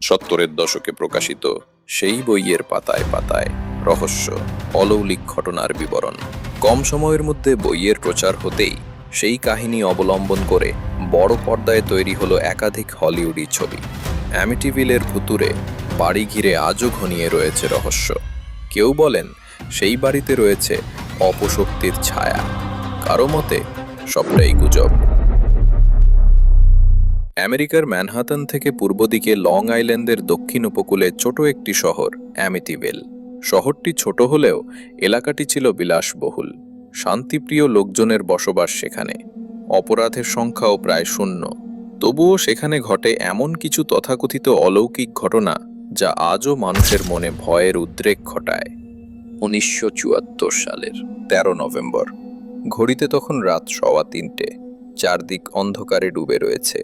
70-এর দশকে প্রকাশিত সেই বইয়ের পাতায় পাতায় রহস্য, অলৌকিক ঘটনার বিবরণ। কম সময়ের মধ্যে বইয়ের প্রচার হতেই সেই কাহিনী অবলম্বন করে বড় পর্দায় তৈরি হলো একাধিক হলিউডি ছবি। অ্যামিটিভিলের ভুতুড়ে বাড়ি ঘিরে আজও ঘনিয়ে রয়েছে রহস্য। কেউ বলেন সেই বাড়িতে রয়েছে অপশক্তির ছায়া, কারো মতে সবটাই গুজব। আমেরিকার ম্যানহাটন থেকে পূর্ব দিকে লং আইল্যান্ডের দক্ষিণ উপকূলে ছোট একটি শহর অ্যামিটিভিল। শহরটি ছোট হলেও এলাকাটি ছিল বিলাসবহুল, শান্তিপ্রিয় লোকজনের বসবাস সেখানে। অপরাধের সংখ্যাও প্রায় শূন্য। তবুও সেখানে ঘটে এমন কিছু তথাকথিত অলৌকিক ঘটনা যা আজও মানুষের মনে ভয়ের উদ্রেক ঘটায়। 1974 সালের 13 নভেম্বর। ঘড়িতে তখন রাত 3:15। চারদিক অন্ধকারে ডুবে রয়েছে।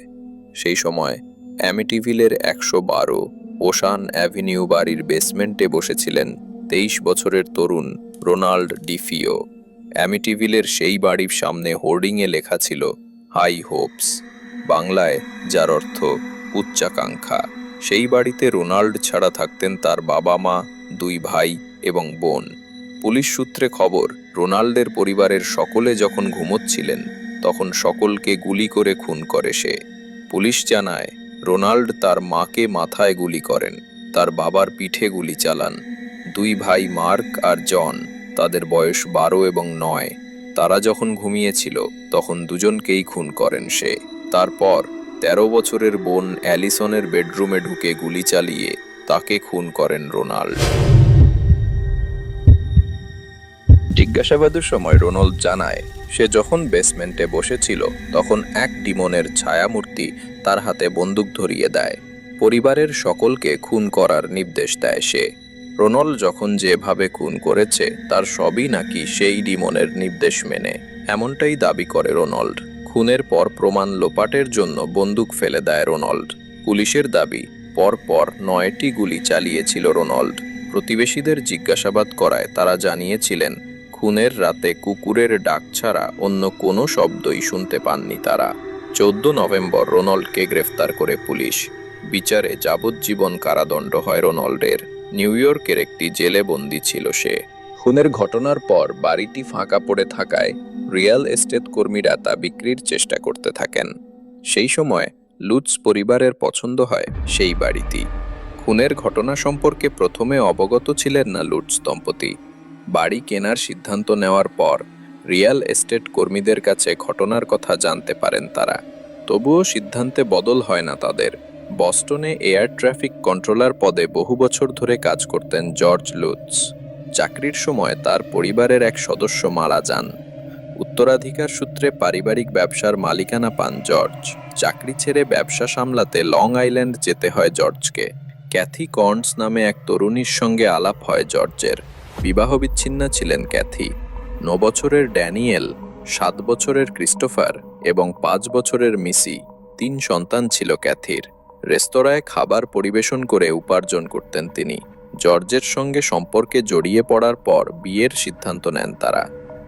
সেই সময় অ্যামিটিভিলের 112 ওশান অ্যাভিনিউ বাড়ির বেসমেন্টে বসেছিলেন 23 বছরের তরুণ রোনাল্ড ডিফিও। অ্যামিটিভিলের সেই বাড়ির সামনে হোর্ডিংয়ে লেখা ছিল হাই হোপস, বাংলায় যার অর্থ উচ্চাকাঙ্ক্ষা। সেই বাড়িতে রোনাল্ড ছাড়া থাকতেন তার বাবা মা, 2 ভাই এবং বোন। পুলিশ সূত্রে খবর, রোনাল্ডের পরিবারের সকলে যখন ঘুমোচ্ছিলেন তখন সকলকে গুলি করে খুন করে সে। পুলিশ জানায় রোনাল্ড তার মাকে মাথায় গুলি করেন, তার বাবার পিঠে গুলি চালান। 2 ভাই মার্ক আর জন, তাদের বয়স 12 এবং 9, তারা যখন ঘুমিয়েছিল তখন দুজনকেই খুন করেন সে। তারপর 13 বছরের বোন অ্যালিসনের বেডরুমে ঢুকে গুলি চালিয়ে তাকে খুন করেন রোনাল্ড। জিজ্ঞাসাবাদের সময় রোনাল্ড জানায় সে যখন বেসমেন্টে বসেছিল তখন এক ডিমনের ছায়ামূর্তি তার হাতে বন্দুক ধরিয়ে দেয়। পরিবারের সকলকে খুন করার নির্দেশ দেয় সে। রোনাল্ড যখন যেভাবে খুন করেছে তার সবই নাকি সেই ডিমনের নির্দেশ মেনে, এমনটাই দাবি করে রোনাল্ড। খুনের পর প্রমাণ লোপাটের জন্য বন্দুক ফেলে দেয় রোনাল্ড। পুলিশের দাবি পরপর 9টি গুলি চালিয়েছিল রোনাল্ড। প্রতিবেশীদের জিজ্ঞাসাবাদ করায় তারা জানিয়েছিলেন খুনের রাতে কুকুরের ডাক ছাড়া অন্য কোনো শব্দই শুনতে পাননি তারা। 14 নভেম্বর রোনাল্ডকে গ্রেফতার করে পুলিশ। বিচারে যাবজ্জীবন কারাদণ্ড হয় রোনাল্ডের। নিউ ইয়র্কের একটি জেলে বন্দী ছিল সে। খুনের ঘটনার পর বাড়িটি ফাঁকা পড়ে থাকায় রিয়েল এস্টেট কর্মীরা তা বিক্রির চেষ্টা করতে থাকেন। সেই সময় লুটস পরিবারের পছন্দ হয় সেই বাড়িটি। খুনের ঘটনা সম্পর্কে প্রথমে অবগত ছিলেন না লুটস দম্পতি। বাড়ি কেনার সিদ্ধান্ত নেওয়ার পর রিয়েল এস্টেট কর্মীদের কাছে ঘটনার কথা জানতে পারেন তারা। তবুও সিদ্ধান্তে বদল হয় না তাদের। বস্টনে এয়ার ট্রাফিক কন্ট্রোলার পদে বহু বছর ধরে কাজ করতেন জর্জ লুটস। চাকরির সময় তার পরিবারের এক সদস্য মারা যান। উত্তরাধিকার সূত্রে পারিবারিক ব্যবসার মালিকানা পান জর্জ। চাকরি ছেড়ে ব্যবসা সামলাতে লং আইল্যান্ড যেতে হয় জর্জকে। ক্যাথি কর্নস নামে এক তরুণীর সঙ্গে আলাপ হয় জর্জের। বিবাহ বিচ্ছিন্না ছিলেন ক্যাথি। 9 বছরের ড্যানিয়েল, 7 বছরের ক্রিস্টোফার এবং 5 বছরের মিসি, 3 সন্তান ছিল ক্যাথির। রেস্তোরাঁয় খাবার পরিবেশন করে উপার্জন করতেন তিনি। জর্জের সঙ্গে সম্পর্কে জড়িয়ে পড়ার পর বিয়ের সিদ্ধান্ত নেন তারা।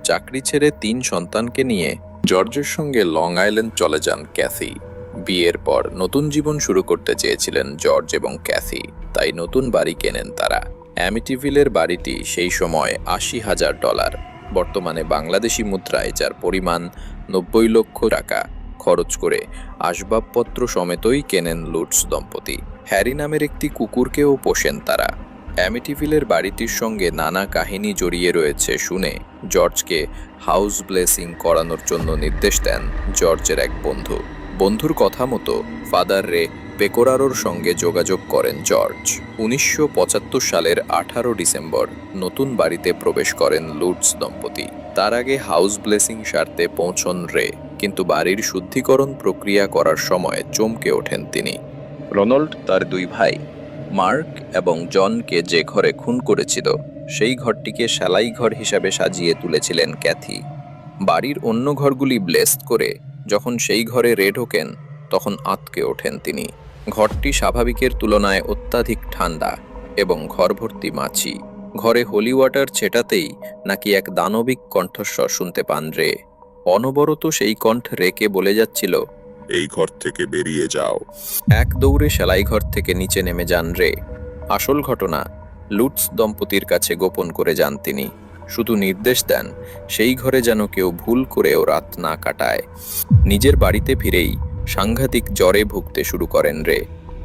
চাকরি ছেড়ে 3 সন্তানকে নিয়ে জর্জের সঙ্গে লং আইল্যান্ড চলে যান ক্যাথি। বিয়ের পর নতুন জীবন শুরু করতে চেয়েছিলেন জর্জ এবং ক্যাথি, তাই নতুন বাড়ি কেনেন তারা। অ্যামিটিভিলের বাড়িটি সেই সময় $80,000, বর্তমানে বাংলাদেশি মুদ্রায় যার পরিমাণ 90 লক্ষ টাকা খরচ করে আসবাবপত্র সমেতই কেনেন লুটস দম্পতি। হ্যারি নামের একটি কুকুরকেও পোষেন তারা। অ্যামিটিভিলের বাড়িটির সঙ্গে নানা কাহিনী জড়িয়ে রয়েছে শুনে জর্জকে হাউস ব্লেসিং করানোর জন্য নির্দেশ দেন জর্জের এক বন্ধু। বন্ধুর কথা মতো ফাদার রে পেকোরারোর সঙ্গে যোগাযোগ করেন জর্জ। 1975 সালের 18 ডিসেম্বর নতুন বাড়িতে প্রবেশ করেন লুটস দম্পতি। তার আগে হাউস ব্লেসিং সারতে পৌঁছন রে, কিন্তু বাড়ির শুদ্ধিকরণ প্রক্রিয়া করার সময় চমকে ওঠেন তিনি। রোনাল্ড তার 2 ভাই মার্ক এবং জনকে যে ঘরে খুন করেছিল সেই ঘরটিকে সেলাই ঘর হিসাবে সাজিয়ে তুলেছিলেন ক্যাথি। বাড়ির অন্য ঘরগুলি ব্লেসড করে যখন সেই ঘরে রে ঢোকেন তখন আঁতকে ওঠেন তিনি। ঘরটি স্বাভাবিকের তুলনায় অত্যাধিক ঠান্ডা এবং ঘর ভর্তি মাছি। ঘরে হোলি ওয়াটার ছেটাতেই নাকি এক দানবিক কণ্ঠস্বর শুনতে পান রে। অনবরত সেই কণ্ঠ রেকে বলে যাচ্ছিল, এই ঘর থেকে বেরিয়ে যাও। এক দৌড়ে সেলাই ঘর থেকে নিচে নেমে যান রে। আসল ঘটনা লুটস দম্পতির কাছে গোপন করে যান তিনি। শুধু নির্দেশ দেন সেই ঘরে যেন কেউ ভুল করেও রাত না কাটায়। নিজের বাড়িতে ফিরেই সাংঘাতিক জ্বরে ভুগতে শুরু করেন রে।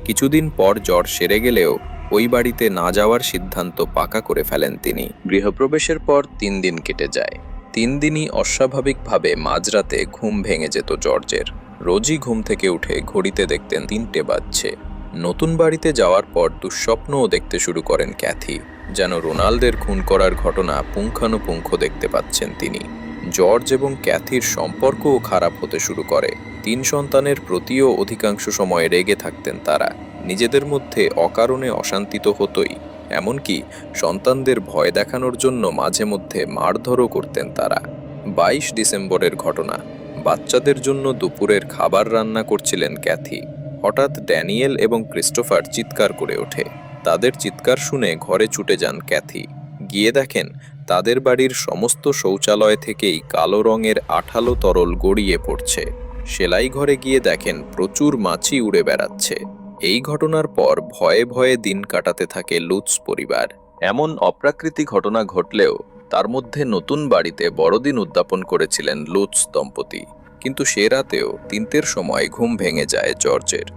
কিছুদিন পর জ্বর সেরে গেলেও ওই বাড়িতে না যাওয়ার সিদ্ধান্ত পাকা করে ফেলেন তিনি। গৃহপ্রবেশের পর 3 দিন কেটে যায়। 3 দিনই অস্বাভাবিকভাবে মাঝরাতে ঘুম ভেঙে যেত জর্জের। রোজই ঘুম থেকে উঠে ঘড়িতে দেখতেন 3টে বাজছে। নতুন বাড়িতে যাওয়ার পর দুঃস্বপ্নও দেখতে শুরু করেন ক্যাথি। যেন রোনাল্ডের খুন করার ঘটনা পুঙ্খানুপুঙ্খ দেখতে পাচ্ছেন তিনি। জর্জ এবং ক্যাথির সম্পর্কও খারাপ হতে শুরু করে। 3 সন্তানের প্রতিও অধিকাংশ সময় রেগে থাকতেন তারা। নিজেদের মধ্যে অকারণে অশান্তি তো হতোই, এমনকি সন্তানদের ভয় দেখানোর জন্য মাঝে মধ্যে মারধরও করতেন তারা। 22 ডিসেম্বরের ঘটনা। বাচ্চাদের জন্য দুপুরের খাবার রান্না করছিলেন ক্যাথি। হঠাৎ ড্যানিয়েল এবং ক্রিস্টোফার চিৎকার করে ওঠে। তাদের চিৎকার শুনে ঘরে ছুটে যান ক্যাথি। গিয়ে দেখেন তাদের বাড়ির সমস্ত শৌচালয় থেকেই কালো রঙের আঠালো তরল গড়িয়ে পড়ছে। সেলাই ঘরে গিয়ে দেখেন প্রচুর মাছি উড়ে বেড়াচ্ছে। এই ঘটনার পর ভয়ে ভয়ে দিন কাটাতে থাকে লুটস পরিবার। এমন অপ্রাকৃতিক ঘটনা ঘটলেও তার মধ্যে নতুন বাড়িতে বড়দিন উদযাপন করেছিলেন লুটস দম্পতি। কিন্তু সে রাতেও 3টের সময় ঘুম ভেঙে যায় জর্জের।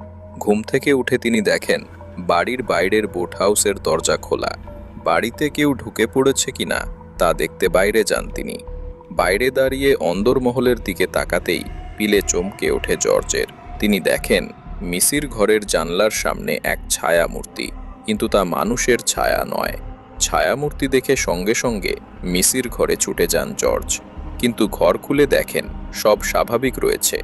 ঘুম থেকে উঠে তিনি দেখেন বাড়ির বাইরের বোট হাউসের দরজা খোলা। বাড়িতে কেউ ঢুকে পড়েছে কিনা তা দেখতে বাইরে যান তিনি। বাইরে দাঁড়িয়ে অন্দরমহলের দিকে তাকাতেই পিলে চমকে ওঠে জর্জের। তিনি দেখেন মিসির ঘরের জানলার সামনে এক ছায়া মূর্তি, কিন্তু তা মানুষের ছায়া নয়। ছায়ামূর্তি দেখে সঙ্গে সঙ্গে মিসির ঘরে ছুটে যান জর্জ। কিন্তু ঘর খুলে দেখেন সব স্বাভাবিক রয়েছে।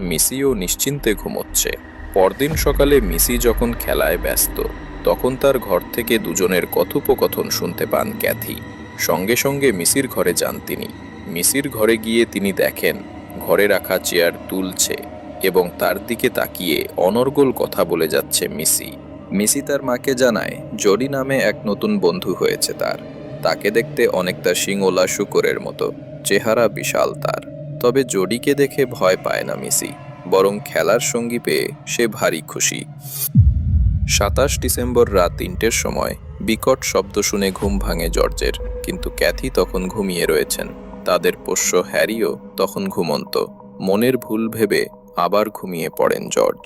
মিসিও নিশ্চিন্তে ঘুমোচ্ছে। পরদিন সকালে মিসি যখন খেলায় ব্যস্ত, তখন তার ঘর থেকে দুজনের কথোপকথন শুনতে পান ক্যাথি। সঙ্গে সঙ্গে মিসির ঘরে যান তিনি। মিসির ঘরে গিয়ে তিনি দেখেন ঘরে রাখা চেয়ার তুলছে এবং তার দিকে তাকিয়ে অনর্গল কথা বলে যাচ্ছে মিসি। মিসি তার মাকে জানায় জডি নামে এক নতুন বন্ধু হয়েছে তার। তাকে দেখতে অনেকটা শিংওলা শূকরের মতো, চেহারা বিশাল তার। তবে জডিকে দেখে ভয় পায় না মিসি, বরং খেলার সঙ্গী পেয়ে সে ভারী খুশি। 27 ডিসেম্বর রাত 3টের সময় বিকট শব্দ শুনে ঘুম ভাঙে জর্জের, কিন্তু ক্যাথি তখন ঘুমিয়ে রয়েছেন। তাদের পোষ্য হ্যারিও তখন ঘুমন্ত। মনের ভুল ভেবে আবার ঘুমিয়ে পড়েন জর্জ।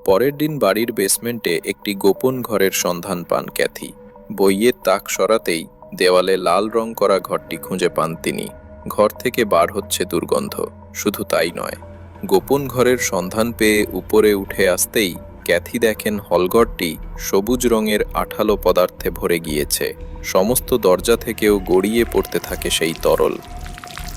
পরের দিন বাড়ির বেসমেন্টে একটি গোপন ঘরের সন্ধান পান ক্যাথি। বইয়ের তাক সরাতেই দেওয়ালে লাল রং করা ঘরটি খুঁজে পান তিনি। ঘর থেকে বার হচ্ছে দুর্গন্ধ। শুধু তাই নয়, গোপন ঘরের সন্ধান পেয়ে উপরে উঠে আসতেই ক্যাথি দেখেন হলঘরটি সবুজ রঙের আঠালো পদার্থে ভরে গিয়েছে। সমস্ত দরজা থেকেও গড়িয়ে পড়তে থাকে সেই তরল।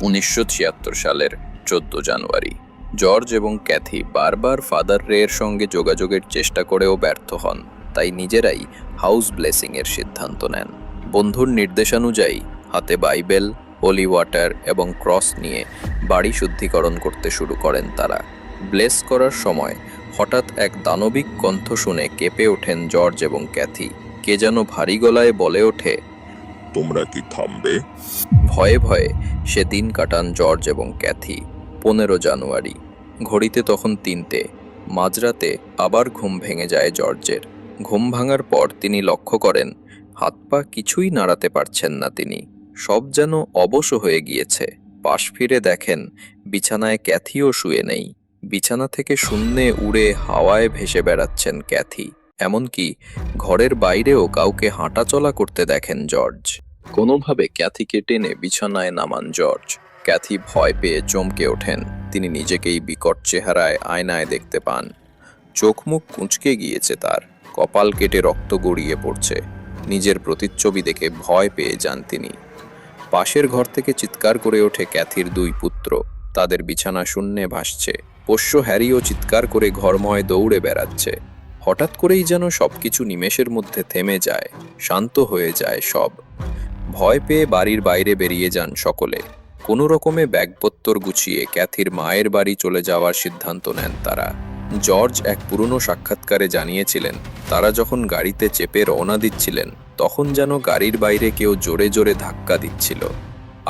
1976 সালের 14 জানুয়ারি জর্জ এবং ক্যাথি বারবার ফাদার রেয়ের সঙ্গে যোগাযোগের চেষ্টা করেও ব্যর্থ হন। তাই নিজেরাই হাউস ব্লেসিংয়ের সিদ্ধান্ত নেন। বন্ধুর নির্দেশানুযায়ী হাতে বাইবেল, হোলি ওয়াটার এবং ক্রস নিয়ে বাড়ি শুদ্ধিকরণ করতে শুরু করেন তারা। ব্লেস করার সময় হঠাৎ এক দানবিক কণ্ঠ শুনে কেঁপে ওঠেন জর্জ এবং ক্যাথি। কে যেন ভারী গলায় বলে ওঠে, তোমরা কি থামবে? ভয়ে ভয়ে সে দিন কাটান জর্জ এবং ক্যাথি। 15 জানুয়ারি ঘড়িতে তখন 3টে। মাঝরাতে আবার ঘুম ভেঙে যায় জর্জের। ঘুম ভাঙার পর তিনি লক্ষ্য করেন হাত পা কিছুই নাড়াতে পারছেন না তিনি। সব যেন অবশ হয়ে গিয়েছে। পাশ ফিরে দেখেন বিছানায় ক্যাথিও শুয়ে নেই। বিছানা থেকে শূন্যে উড়ে হাওয়ায় ভেসে বেড়াচ্ছেন ক্যাথি। এমনকি ঘরের বাইরেও কাউকে হাঁটাচলা করতে দেখেন জর্জ। কোনোভাবে ক্যাথিকে টেনে বিছানায় নামান জর্জ। ক্যাথি ভয় পেয়ে চমকে ওঠেন। তিনি নিজেকেই বিকট চেহারায় আয়নায় দেখতে পান। চোখ মুখ কুঁচকে গিয়েছে তার, কপাল কেটে রক্ত গড়িয়ে পড়ছে। নিজের প্রতিচ্ছবি দেখে ভয় পেয়ে যান তিনি। পাশের ঘর থেকে চিৎকার করে ওঠে ক্যাথির 2 পুত্র। তাদের বিছানা শূন্যে ভাসছে। পোষ্য হ্যারিও চিৎকার করে ঘরময় দৌড়ে বেড়াচ্ছে। হঠাৎ করেই যেন সবকিছু নিমেষের মধ্যে থেমে যায়, শান্ত হয়ে যায় সব। ভয় পেয়ে বাড়ির বাইরে বেরিয়ে যান সকলে। কোনো রকমে ব্যাগপত্তর গুছিয়ে ক্যাথির মায়ের বাড়ি চলে যাওয়ার সিদ্ধান্ত নেন তারা। জর্জ এক পুরনো সাক্ষাৎকারে জানিয়েছিলেন তারা যখন গাড়িতে চেপে রওনা দিচ্ছিলেন তখন যেন গাড়ির বাইরে কেউ জোরে জোরে ধাক্কা দিচ্ছিল।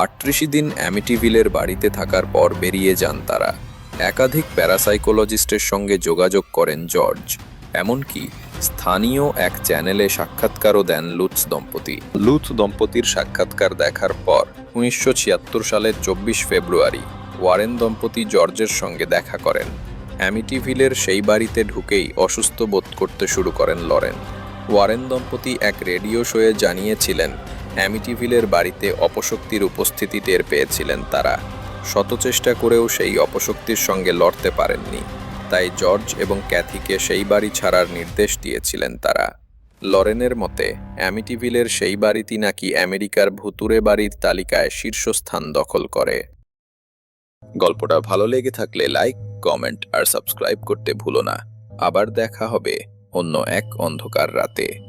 38 দিন অ্যামিটিভিলের বাড়িতে থাকার পর বেরিয়ে যান তারা। একাধিক প্যারাসাইকোলজিস্টের সঙ্গে যোগাযোগ করেন জর্জ। এমনকি স্থানীয় এক চ্যানেলে সাক্ষাৎকারও দেন লুটস দম্পতি। লুটস দম্পতির সাক্ষাৎকার দেখার পর 1976 সালের 24 ফেব্রুয়ারি ওয়ারেন দম্পতি জর্জের সঙ্গে দেখা করেন। অ্যামিটিভিলের সেই বাড়িতে ঢুকেই অসুস্থ বোধ করতে শুরু করেন লরেন। ওয়ারেন দম্পতি এক রেডিও শোয়ে জানিয়েছিলেন অ্যামিটিভিলের বাড়িতে অপশক্তির উপস্থিতি টের পেয়েছিলেন তারা। শত চেষ্টা করেও সেই অপশক্তির সঙ্গে লড়তে পারেননি, তাই জর্জ এবং ক্যাথিকে সেই বাড়ি ছাড়ার নির্দেশ দিয়েছিলেন তারা। লরেনের মতে অ্যামিটিভিলের সেই বাড়িটি নাকি আমেরিকার ভুতুড়ে বাড়ির তালিকায় শীর্ষস্থান দখল করে। গল্পটা ভালো লেগে থাকলে লাইক, কমেন্ট আর সাবস্ক্রাইব করতে ভুলো না। আবার দেখা হবে অন্য এক অন্ধকার রাতে।